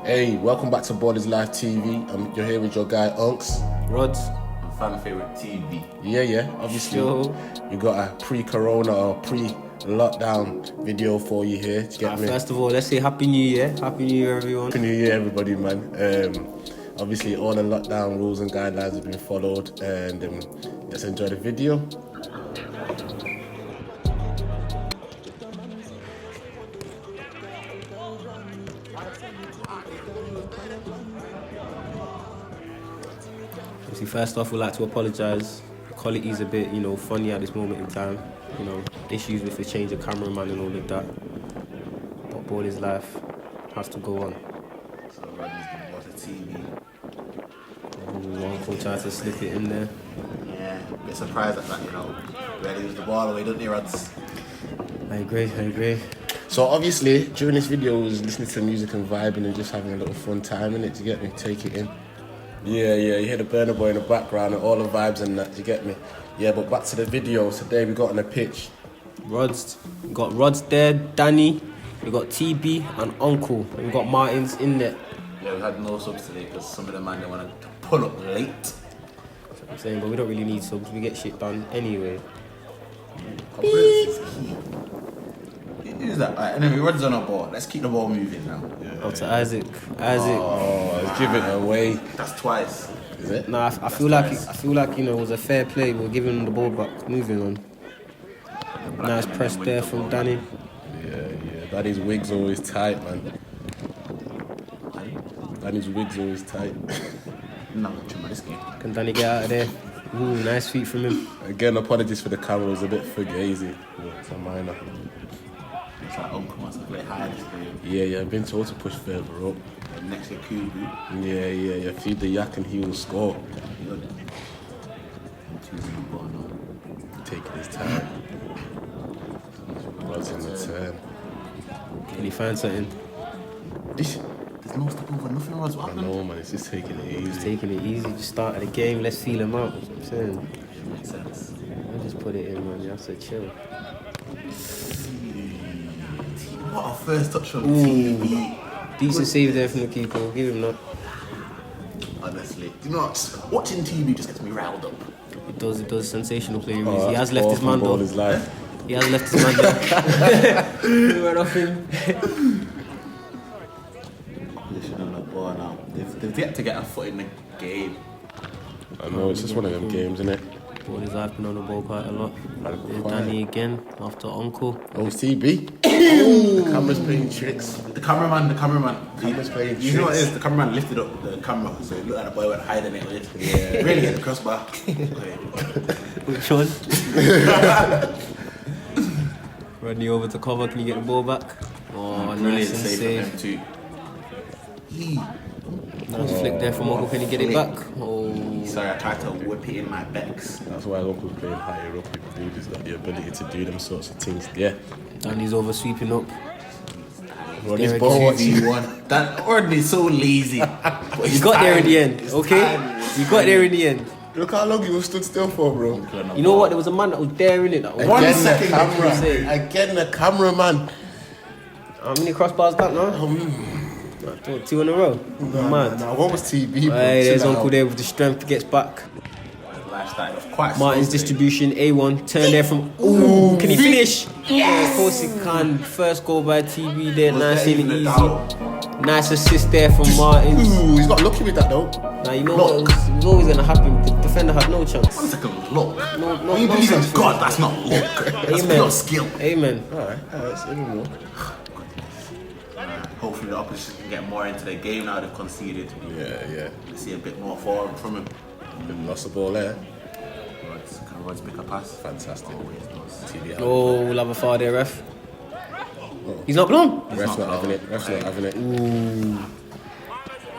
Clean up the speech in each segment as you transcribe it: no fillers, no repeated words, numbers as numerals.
Hey, welcome back to Ballislifemcr. You're here with your guy Unks. Rods. And fan favorite TV. Yeah. Obviously, we got a pre-corona or pre-lockdown video for you here. Do you get me? First of all, let's say Happy New Year. Happy New Year, everyone. Happy New Year, everybody, man. Obviously, all the lockdown rules and guidelines have been followed, and let's enjoy the video. First off, we'd like to apologise. The quality is a bit, funny at this moment in time. Issues with the change of cameraman and all of that. But ball is life. Has to go on. So Rodney's gonna watch the TV. Uncle tried to slip it in there. Yeah, a bit surprised at that, Ready with the ball away, don't they, Rods? I agree. So obviously, during this video, I was listening to music and vibing and just having a little fun time in it. To get me, take it in. Yeah, you hear the Burner Boy in the background and all the vibes and that, you get me? Yeah, but back to the video. Today we got on the pitch. Rods. We got Rods there, Danny, we got TB and Uncle. And we got Martins in there. Yeah, we had no subs today because some of the man, they wanted to pull up late. That's what I'm saying, but we don't really need subs. We get shit done anyway. Confidence is key. Who's that? Alright, anyway, Rod's on our ball. Let's keep the ball moving now. Up to Isaac. Oh, let's give it away. That's twice. Is it? Nah, I feel like it was a fair play. We're giving the ball back. Moving on. Nice press there from Danny. Yeah. Danny's wig's always tight, man. Danny's wig's always tight. No, this game. Can Danny get out of there? Ooh, nice feet from him. Again, apologies for the camera. It was a bit fugazi. It's a minor. It's like Uncle wants to play high this game. Yeah. I've been told to push further up. And next to Kubu. Yeah. Feed the yak and he will score. Good. I'm choosing the ball now. Taking his time. Rod's in the turn. Can he find something? There's no step over, nothing Rod's. What I happened? know, man. It's just taking it easy. He's taking it easy. Just started the game. Let's feel him out. That's what I'm saying. Makes sense. I'll just put it in, man. You have to chill. What a first touch from TV. Decent save there from the keeper. We'll give him that. Honestly. Do you know what? Watching TV just gets me riled up. It does. Sensational play. Oh, He has left his man though. His life. He has left his man there. We went off him. Position on the ball now. They've yet to get a foot in the game. I know, it's just one of them games, isn't it? Ball is hyping on the ball quite a lot. There's Danny again after Uncle. Oh, it's TB. The camera's playing tricks. The cameraman. Camera's playing You know what it tricks. is? The cameraman lifted up the camera, so it looked like the boy went hiding it with. Yeah. Really hit the crossbar. Which one? Rodney over to cover. Can you get the ball back? Oh, Brilliant nice and save safe. from him too. Nice flick there from Uncle. Can you get it back? Oh. Sorry, I tried to whip it in my backs. That's why Uncle's playing higher up. He's got the ability to do them sorts of things. Yeah. Danny's over sweeping up. Rodney's Derek ball Hughes. watching. That Ordin's so lazy. You got there in the end, okay? You got there in the end. Look how long you stood still for, bro. You know what? There was a man that was there in it. That was Again, second, the camera. say. Again, the cameraman. How many crossbars that now? 2 in a row. Man. Nah, what was TB, bro? Hey, there's Chill Uncle out. there with the strength. Gets back. Lifestyle of quite Martin's slow distribution, A1. Turn there from. Ooh, can he finish? Yeah, of course he can. First goal by TB there. Nice and easy. Nice assist there from Martins. Ooh, he's got lucky with that, though. Now, you know what? It was always going to happen. The defender had no chance. 1 second, look. No When you believe in chance. God, that's not luck. That's Amen. pure skill. Amen. Alright, say no more. Hopefully the opposition can get more into the game now they've conceded. Yeah. See a bit more forward from him. Been lost the ball there. Can Rods pick a pass? Fantastic. Always does. TB out. Oh, we'll have a foul there, ref. He's not blown. Ref's not having it. Ref's not having it. Ooh.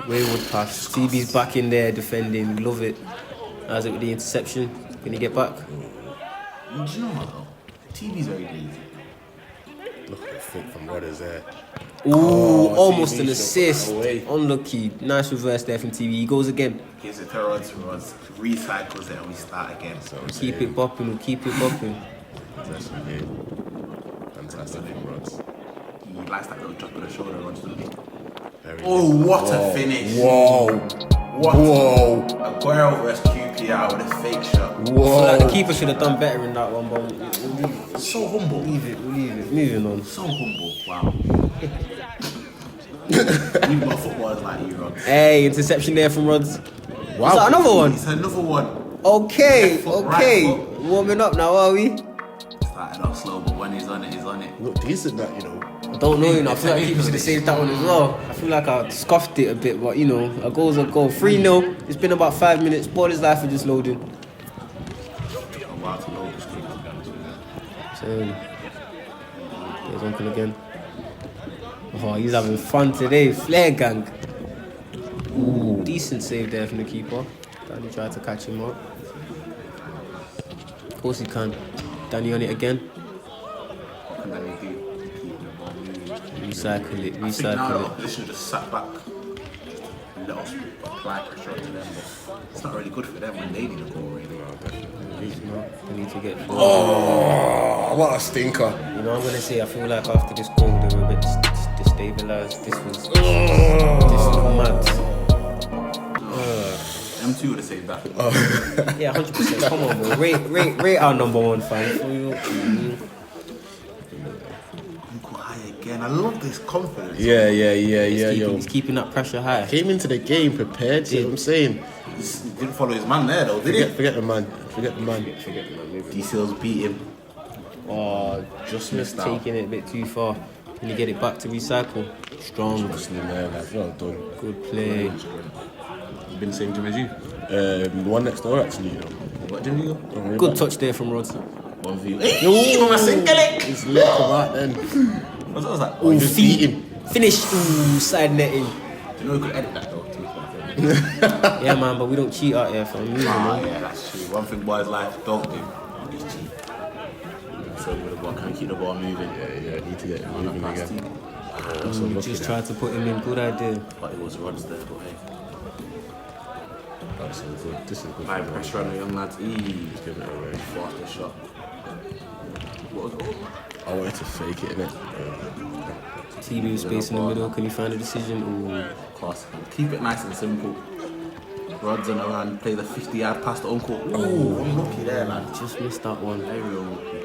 Wayward pass. TB's back in there defending. Love it. Isaac with the interception. Can he get back? Do you know what though? TV's very lazy. Look at the flick from Rodders there. Ooh, almost TB an should've assist. put that away. Unlucky. Nice reverse there from TV. He goes again. Gives it to Rods, recycles it and we start again. Keep it bopping. We'll keep it bopping. Possession game. Fantastic from Rods. He likes that little drop of the shoulder, Rods, doesn't he? Oh, what a finish. Whoa. Whoa. Aguero versus QPR with a fake shot. I feel Whoa. like the keeper should have done better in that one, but we'll leave it. So humble. We'll leave it. Moving on. So humble. Wow. We've got footballers like you, Rod. Hey, interception there from Rods. Wow. Is that another one? It's another one. Okay, Left foot, okay. right foot. Warming up now, are we? Started off slow, but when he's on it, he's on it. Look decent, that, you know. I don't know, you know. I feel like people should have saved that one as well. I feel like I scoffed it a bit, but you know, a goal's a goal. 3-0. It's been about 5 minutes. Ballislifemcr are just loading. I'm about to load this thing. So, there's Uncle again. Oh, he's having fun today. Flare gang. Ooh, decent save there from the keeper. Danny tried to catch him up. Of course he can. Danny on it again. And then he keep the ball moving. Recycle it, I think now the recycle it. opposition just sat back and let us apply pressure to them, but it's not really good for them when they need a goal, really. They need to get. Oh, what a stinker. You know, I'm gonna say I feel like after this goal they were a bit destabilised. This was mad. M2 would have saved that. Yeah, 100%. Come on, bro. Rate our number one fan. Uncle high again. I love this confidence. Yeah, yo. He's keeping that pressure high. Came into the game prepared, see what I'm saying? He didn't follow his man there, though, did he? Forget the man. D-Seals beat him. Oh, Just missed out. taking it a bit too far. Can you get it back to recycle? Strong. Well done. Good play. You've been the same gym as you. The one next door, actually, you know. What gym you go? Don't worry Good about touch there from Rods. 1v. Hey, mama single it. His leg come out then. What was that? Oh, you just beat him. Finish. Ooh, side netting. You know you could edit that, though, to be fair. Yeah, man, but we don't cheat out here for moving, man. Yeah, that's true. One thing boys life don't do is cheat. So with the ball, can we keep the ball moving? Yeah, need to get it moving Past again. team. That's what I'm Just looking tried to put him in. Good idea. But it was Rods there, but hey. at. That's good. This is good. High pressure on the young lads. Just give it away. Faster shot. What was it? I wanted to fake it, innit? TB with space in the middle. Can he find a decision? Ooh. Class. Keep it nice and simple. Rods on around, play the 50-yard pass to Uncle. Oh, unlucky there, lad. Just missed that one. Very unlucky.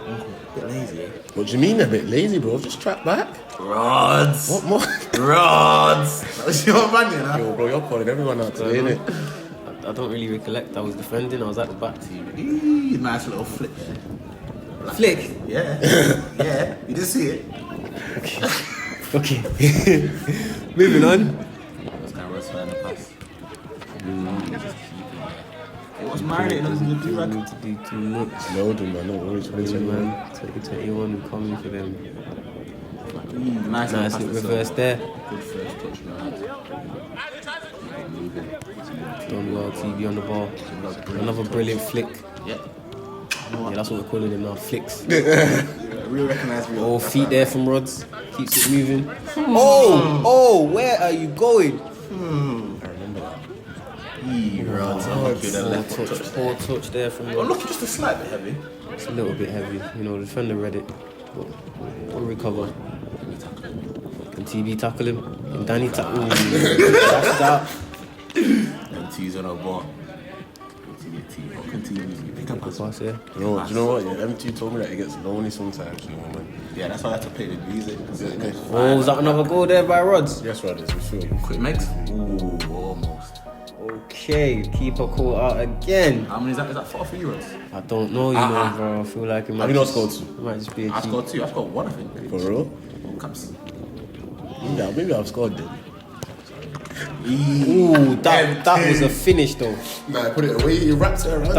Uncle, a bit lazy, eh? What do you mean a bit lazy, bro? Just track back. Rods! What more? Rods! That was your man, you know? Yo, bro, you're calling everyone out today, innit? I don't really recollect. I was defending. I was at the back. Nice little flick there. Flick. Yeah. Yeah. You didn't see it. Okay. Moving on. This guy Rods trying to pass. It was marinating us in the Don't do-rag. need to do too much. Loading, man. No worries. 2021. Man, 2021, we're coming for them. Nice Nice pass to reverse Silva. there. Good first touch, man. Done well, TB on the ball. Another brilliant flick. Yeah. Yeah, that's what we're calling them now, flicks. Real recognize real. Oh, feet there from Rods. Keeps it moving. Oh, where are you going? I remember that. Rods. I'm lucky with the left foot touch. Poor touch there from I'm Rods. lucky just a slight bit heavy. It's a little bit heavy. You know, the defender read it. But we'll recover. Can TB tackle him? Can Danny tackle him? That's that. MT's on our ball. Continue. Pick up Good us. pass here. Do you know what? Yeah, M2 told me that it gets lonely sometimes, you know, man. Yeah, that's why I had to play the music. Oh, was that another goal there by Rods? Yes, brothers, we sure. Quick makes. Ooh, almost. Okay, keeper caught out again. How many is that? Is that 4 for euros? I don't know, you know, bro. I feel like it might Have you not just- scored two? It might just be a I cheat. scored 2. I scored 1, I think. For real? Caps. Yeah, maybe I've scored then. Ooh, that was a finish though. Nah, put it away. You wrapped it around.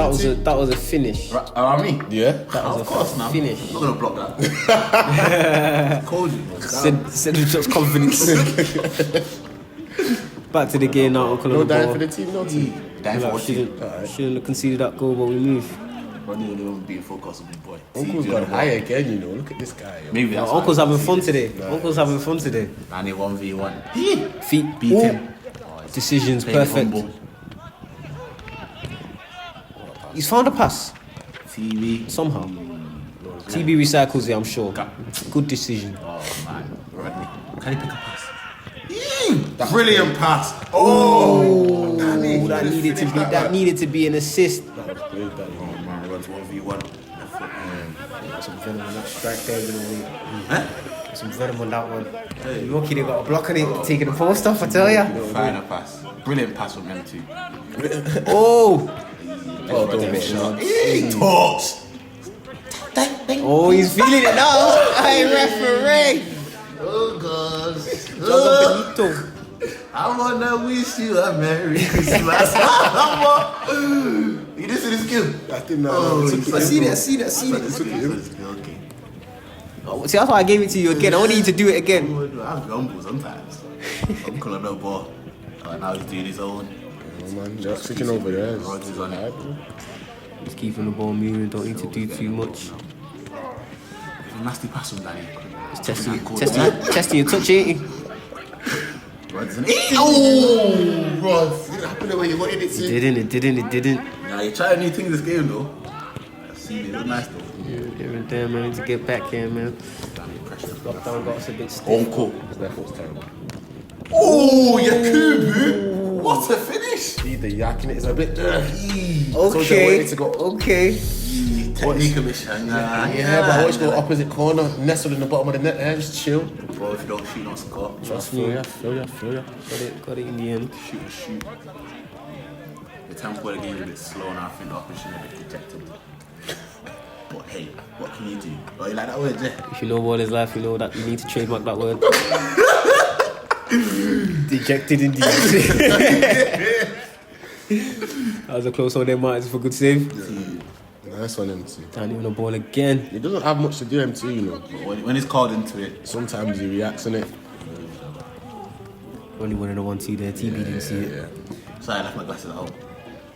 That was a finish. Around me? Yeah. That was Of a course, now. finish. I'm not going to block that. Called you. Said it just confidence. Back to the game now, Uncle No on the dying ball. for the team, no team. Damn for Like, what you. shouldn't have conceded that goal, but we move. Ronnie only one being focused on the boy. Uncle's TG gone on the high ball. again, you know. Look at this guy. Yo. Maybe that's why Uncle's I having see fun it. today. Uncle's having fun today. Danny 1v1. Feet Beat him. decisions Playing perfect. humble. He's found a pass TV. somehow. TB recycles it, I'm sure. Good decision. Oh man, Rodney. Can he pick a pass? Brilliant pass. That needed to be an assist. That was great, that Oh man, runs 1v1. Some venom on that strike there, you know. Huh? Some venom on that one. Lucky they got a block on it, taking the post off, I tell ya. Final pass. Brilliant pass from them two. Oh! don't be shot. He talks. Oh, he's feeling it now. Hey, referee! Oh gosh. Benito. I wanna wish you a Merry Christmas. You didn't see this skill? I didn't know. Oh, I see that. Okay. Oh, see, that's why I gave it to you again. I want you to do it again. I'm humble sometimes. I'm calling no ball. Now he's doing his own. Oh, man, just switching over there. Rods is on it. Just keeping the ball moving. Don't need to do too much. It's a nasty pass from Danny. Just testing your touch, ain't you? Rods in it. Oh, Rods. It didn't happen the way you wanted it to. It didn't. Now you're trying new things this game though. I see it. It was nice though. Here and there, man. Need to get back here, man. Danny pressure. Lockdown got us a bit stiff. Uncle. That was terrible. Oh, Yakubu! What a finish! See, the yakking it is a bit. Okay. Technique of it, Yeah, but I always go opposite corner, nestled in the bottom of the net there, just chill. Bro, if you don't shoot, don't score. Trust me, feel ya. Got it in the end. Shoot. The tempo of the game is a bit slow and I think the opposition is a bit dejected. But hey, what can you do? Oh, you like that word, yeah? If you know what is life, you know that you need to trademark that word. Dejected indeed. That was a close one there, Martin, for good save. Nice one, MT. Danny on the ball again. He doesn't have much to do, MT, you know. But when he's called into it, Sometimes he reacts on it. Only one in the 1-2 there. TB didn't see it. sorry, I left my glasses at home.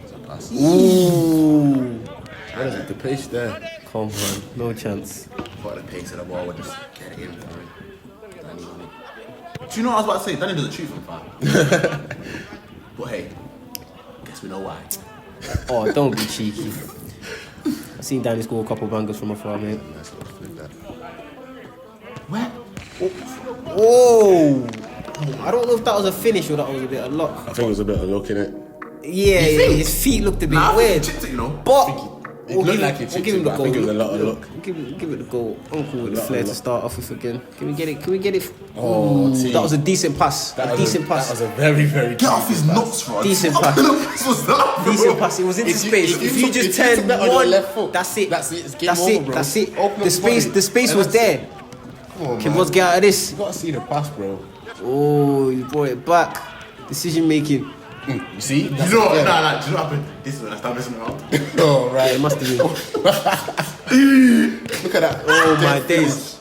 It's a pass. Ooh. What is it? The pace there. Come on, no chance. But the pace of the ball would just get it in for him. Do you know what I was about to say? Danny doesn't shoot from far. But hey, guess we know why. Oh, don't be cheeky. I've seen Danny score a couple bangers from afar, mate. Nice little flick that. Where? Oh! I don't know if that was a finish or that was a bit of luck. I think it was a bit of luck in it. Yeah, his feet looked a bit Nah, I weird. think he chipped it, you know. But It looked like he chipped it, but I think it was a lot of luck. Give it the goal. Uncle with the flair to start off with again. Can we get it? Oh, T. That was a decent pass. That was a very, very Get off his nuts, Rod. Decent pass. What was that, bro? Decent pass. It was into space. If you just turn that on your one, left foot, that's it. That's it. It's game over, bro. That's it. Open up The space was there. Come on, Can man. Rods get out of this? You gotta see the pass, bro. Oh, you brought it back. Decision making. You see? You know what? Do you know what happened? This is when I started messing around. Oh, Yeah, right. it must have been. Look at that. Oh my days.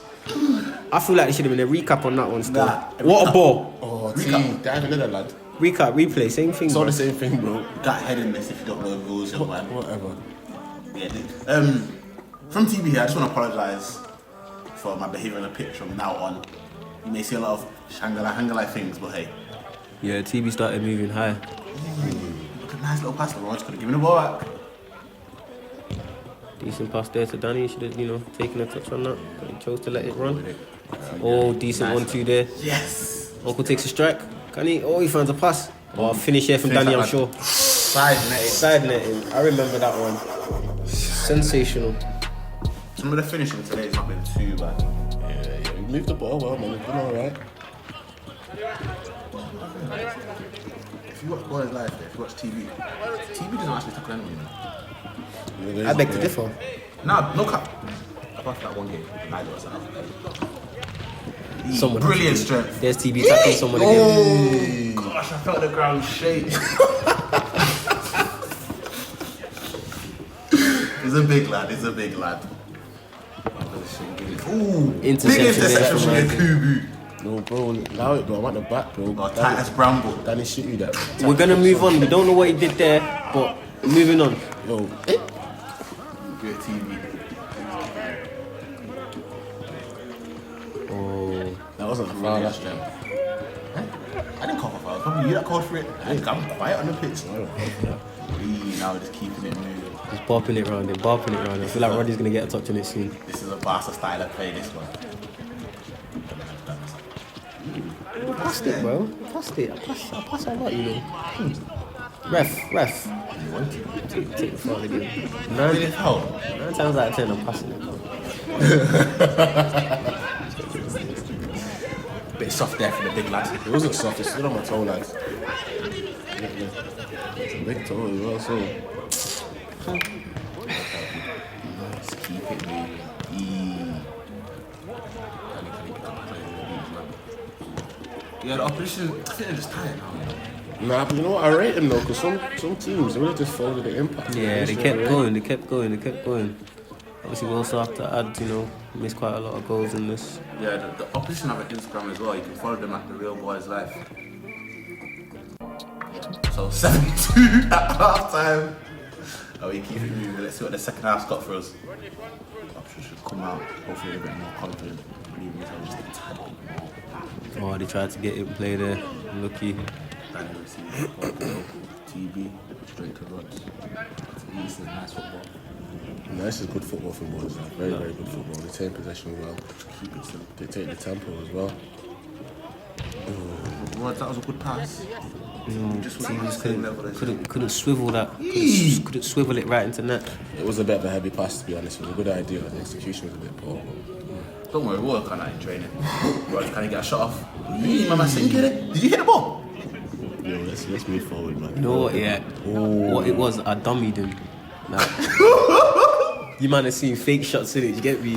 I feel like there should have been a recap on that one still. Nah, What a ball. Oh, T. Diving in there, lad. Recap, replay, same thing. It's all bro. the same thing, bro. That head in this if you don't know the rules, young man. Whatever. Yeah, from TV here, I just want to apologise for my behaviour on the pitch from now on. You may see a lot of Shangala things, but hey. Yeah, TB started moving high. Look at nice little pass, the Rods could have given the ball back. Decent pass there to Danny. Should have, taken a touch on that. But he chose to let it run. Oh, decent 1-2 there. Yes! Uncle takes a strike. Can he? Oh, he finds a pass. Oh, finish here from Finish Danny, that, I'm man. sure. Side netting. I remember that one. Sensational. Some of the finishing today has not been too bad. Yeah. We moved the ball well, man. We've been alright. If you watch Boys Live, if you watch TV doesn't actually tackle anyone. I beg to differ. Nah, no cap. Apart from that one game, neither was enough. Someone Brilliant strength. There's TB tackling someone again. Oh, gosh, I felt the ground shake. He's a big lad. Ooh, big Interception interception from there. Yakubu. No, bro. Allow it, bro. I'm at the back, bro. Oh, tight as Bramble. Danny shoot you that. We're gonna move on. We don't know what he did there, but moving on. Yo. Great TV. Oh, That wasn't a foul, Brilliant that's strength. I didn't call for foul. Probably you that called for it. I'm quiet on the pitch. Now we're just keeping it moving. he's bopping it round. I feel like Roddy's gonna get a touch on it soon. This is a Barca style of play, this one. I passed it, bro. I passed it. I pass a lot, you know. Ref. You want to? Take the foul again. Really foul? 9 times out of 10, I'm passing it, bro. Bit soft there for the big lad. It wasn't soft, it's still on my toe, lads. It's a big toe as well, so. Let's keep it moving. Yeah, the opposition, I think they're just tired now. Nah, but you know what? I rate them though, because some teams really just folded the impact. Yeah, they kept going. Obviously, we also have to add, you know, missed quite a lot of goals in this. Yeah, the opposition have an Instagram as well. You can follow them at The Real Boys Life. So 7-2 at half time. Oh, we keep it moving. Let's see what the second half's got for us. Opposition should come out. Hopefully, a bit more confident. Believe me, so just a tad bit more. Oh, they tried to get it in play there. Lucky. Daniel TB, straight to rods. It's nice football. Nice is good football from boys. Very, very good football. They take possession well. Keep it simple. They take the tempo as well. Rods, that was a good pass. Just Couldn't swivel that. Couldn't swivel it right into net. It was a bit of a heavy pass, to be honest. It was a good idea. The execution was a bit poor. Don't worry, we'll work on that in training. Rods, can you get a shot off? Mama, get it. Did you hit the ball? Yo, let's move forward, man. You know what? Yeah. What it was, I dummied him. Like, you might have seen fake shots in it. You get me?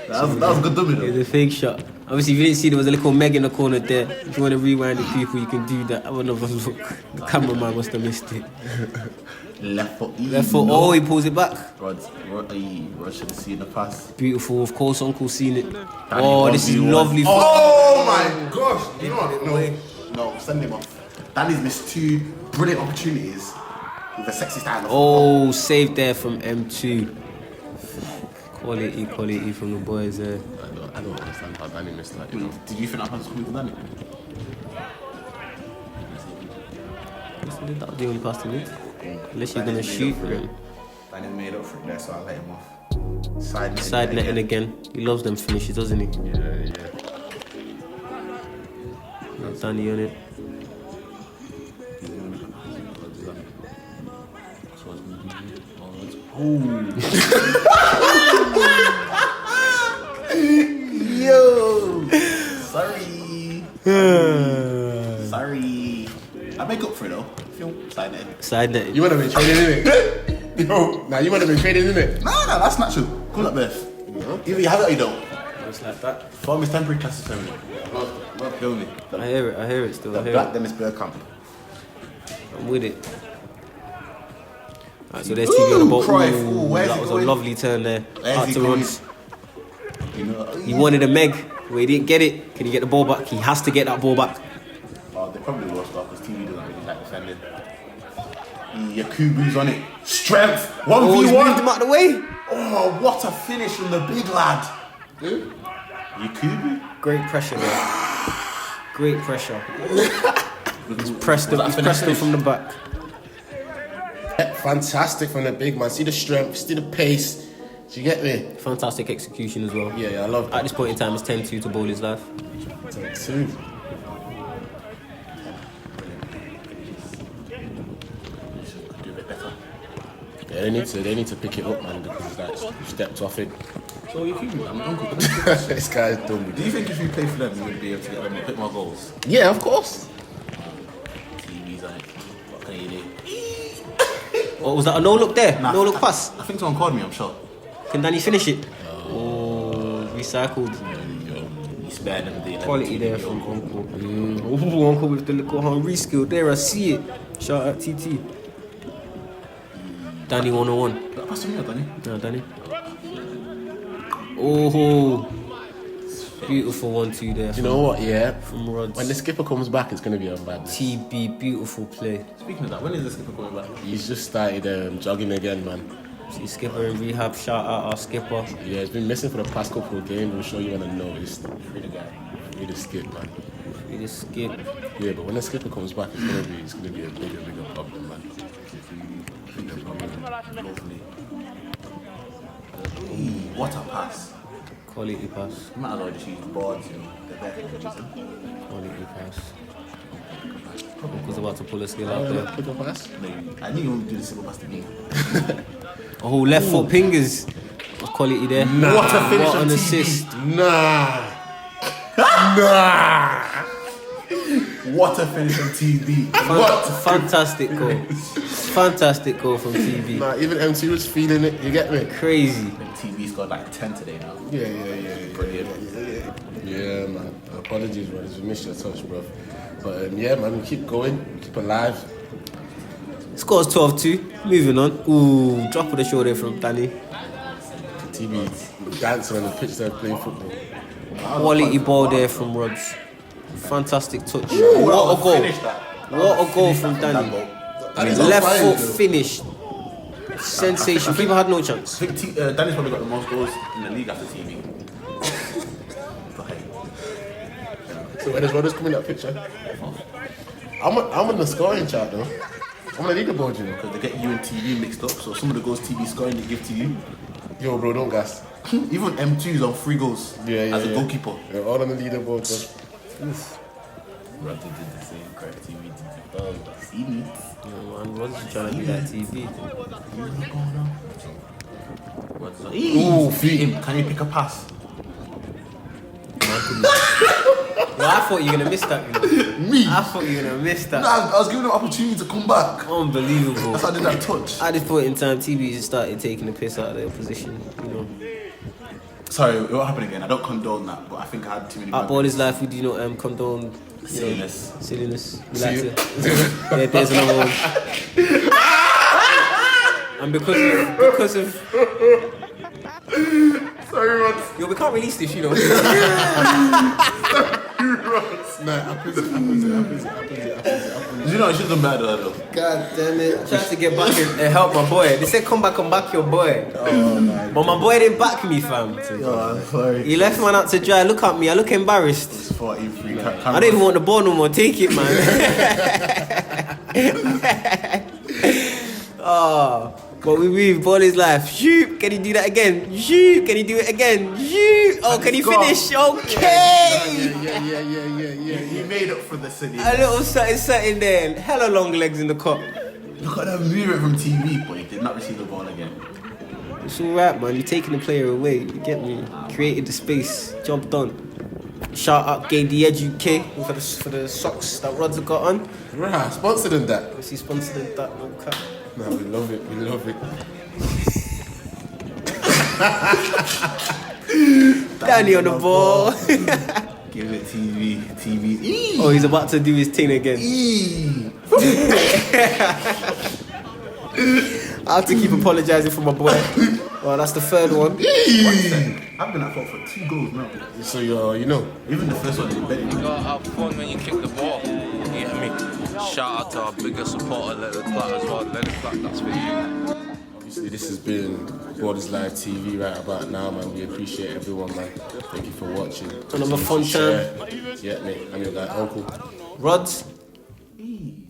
That was a good dummy though. It was a fake shot. Obviously, if you didn't see, there was a little Meg in the corner there. If you want to rewind it, people, you can do that. Have another look. The cameraman must have missed it. Left foot. Left foot. Oh, he pulls it back. Rods should have seen the pass. Beautiful. Of course, Uncle seen it. Oh, this is lovely. Oh my gosh! You know what? No, send him off. Danny's missed 2 brilliant opportunities with a sexy style. Oh, saved there from M2. Quality from the boys there. I don't understand how Danny missed that, you know. Did you think that pass was coming from Danny? That was the only pass to me. Unless you're going to shoot for him. Danny made up for it there, so I let him off. Side netting again. He loves them finishes, doesn't he? Yeah. Not Danny on it. Yo! Sorry. I make up for it though. Side net. You would have been trading in it. Yo, nah, you would have been trading in it. No, that's natural. Cool up, Beth. Either you have it or you don't. Just like that. Form is temporary, class is permanent. Not feel me. I hear it still. The Black Dennis Bergkamp. I'm with it. Right, so there's TV on the ball. That was a lovely turn there. Out to Rods. He wanted a Meg, but he didn't get it. Can he get the ball back? He has to get that ball back. Oh, they probably will stop because TV doesn't really like defending. Yakubu's on it. Strength. 1v1. Oh, he's moved him out the way. Oh, what a finish from the big lad. Who? Yakubu. Great pressure there. Great pressure. He's pressed him from the back. Fantastic from the big man. See the strength, see the pace. Do you get me? Fantastic execution as well. Yeah, I love that. At this point in time, it's 10-2 to Ballislifemcr. 10-2. Do a bit better. Yeah, they need to pick it up, man, because that's stepped off it. So Yakubu, I'm uncle. This guy's dumb. Do you think if you play for them, you would be able to get them a bit more goals? Yeah, of course. TV's on it. What can you do? Oh, was that a no-look there? Nah, No-look pass? I think someone called me, I'm sure. Can Danny finish it? Oh, recycled. He's better than the Quality there from Uncle. Oh, Uncle with the little Henry skill there, I see it. Shout out TT. Danny 101. That pass to me or Danny? No, Danny. Oh, beautiful 1-2 there. You know what, yeah? From Rods. When the skipper comes back, it's going to be on bad. TB, beautiful play. Speaking of that, when is the skipper coming back? He's just started jogging again, man. See skipper in rehab, shout out our skipper. Yeah, he's been missing for the past couple of games. I'm sure you want to know. He's free the guy. Free the skip, man. Free the skip. Yeah, but when the skipper comes back, it's gonna be a bigger problem, man. Bigger problem. Lovely. What a pass. Quality pass. You might as well just use boards, you know. Quality pass. Was about to pull a skill out there. Pick a pass. I knew you wouldn't do the single pass to me. Oh, left foot pingers. Quality there. Nah. What a finish What on an TV. assist. Nah. Nah. What a finish on TV. Fantastic goal. Fantastic goal from TV. Nah, even MT was feeling it, you get me? Crazy. TV's got like 10 today now. Yeah. Brilliant. Yeah, man. Apologies, brothers. We missed your touch, bro. But yeah, man, we keep going, we keep alive. Scores 12-2. Moving on. Ooh, drop of the show there from Danny. TV dancing on the pitch there playing football. Quality ball there from Rods. Fantastic touch. Ooh, What a goal. finish that. What a goal from Danny. And he's on Left fire, foot though. finish. Sensation. People had no chance. I think Danny's probably got the most goals in the league after TV. But hey, So when does Rodders come in that picture? I'm on the scoring chart though. I'm on the leaderboard, you know. because they get you and TV mixed up, so some of the goals TV scoring they give to you. Yo, bro, don't gas. Even M2's on 3 goals as a goalkeeper. They're all on the leaderboard, bro. Roddy did the same, correct? TV did the dog. See me? Yeah, man, Rods is trying to do that TV. Ooh, feed him. Can you pick a pass? Well, I thought you were going to miss that. You know. Me? I thought you were going to miss that. Nah, I was giving him an opportunity to come back. Unbelievable. That's how I did that touch. At this point in time, TV just started taking the piss out of their position. You know. Sorry, what happened again? I don't condone that, but I think I had too many. At Ballislifemcr, we do not condone silliness. Silliness. We like to. Yeah, there's another one. And because of. Sorry, Rod. Yo, we can't release this, you know. Nah, happens. You know, it should have been better though. God damn it. I tried to get back and help my boy. They said come back and back your boy. Oh, my. But my boy didn't back me, fam. Oh, I'm sorry. He left man out to dry. Look at me. I look embarrassed. It's 43. I don't even want the ball no more. Take it, man. Oh, but we move. Ball is life. Shoot. Can he do that again? Shoot. Can he do it again? Shoot. Oh, can he finish? Okay. Yeah. He made up for the city. A little something there. Hella long legs in the cup. Look at that movement from TV, but he did not receive the ball again. It's alright, man. You're taking the player away. You get me? Created the space. Job done. Shout out Gay the Educate for the socks that Rods have got on. Rah, sponsored in that. Obviously sponsored that little cut. Nah, we love it. Danny on the ball. Give it TV. Eee. Oh, he's about to do his thing again. Eee. I have to keep apologising for my boy. Well, that's the third one. I've been at fault for 2 goals now. So you know. Even the first one, they bet You gotta have fun when you kick the ball. You get me? Shout out to our biggest supporter, Let It Clap as well. Let It Clap, that's for you. Obviously, this has been Borders Live TV right about now, man. We appreciate everyone, man. Thank you for watching. Another fun Share. Yeah, mate. I'm your guy, Uncle. Rods.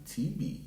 TV.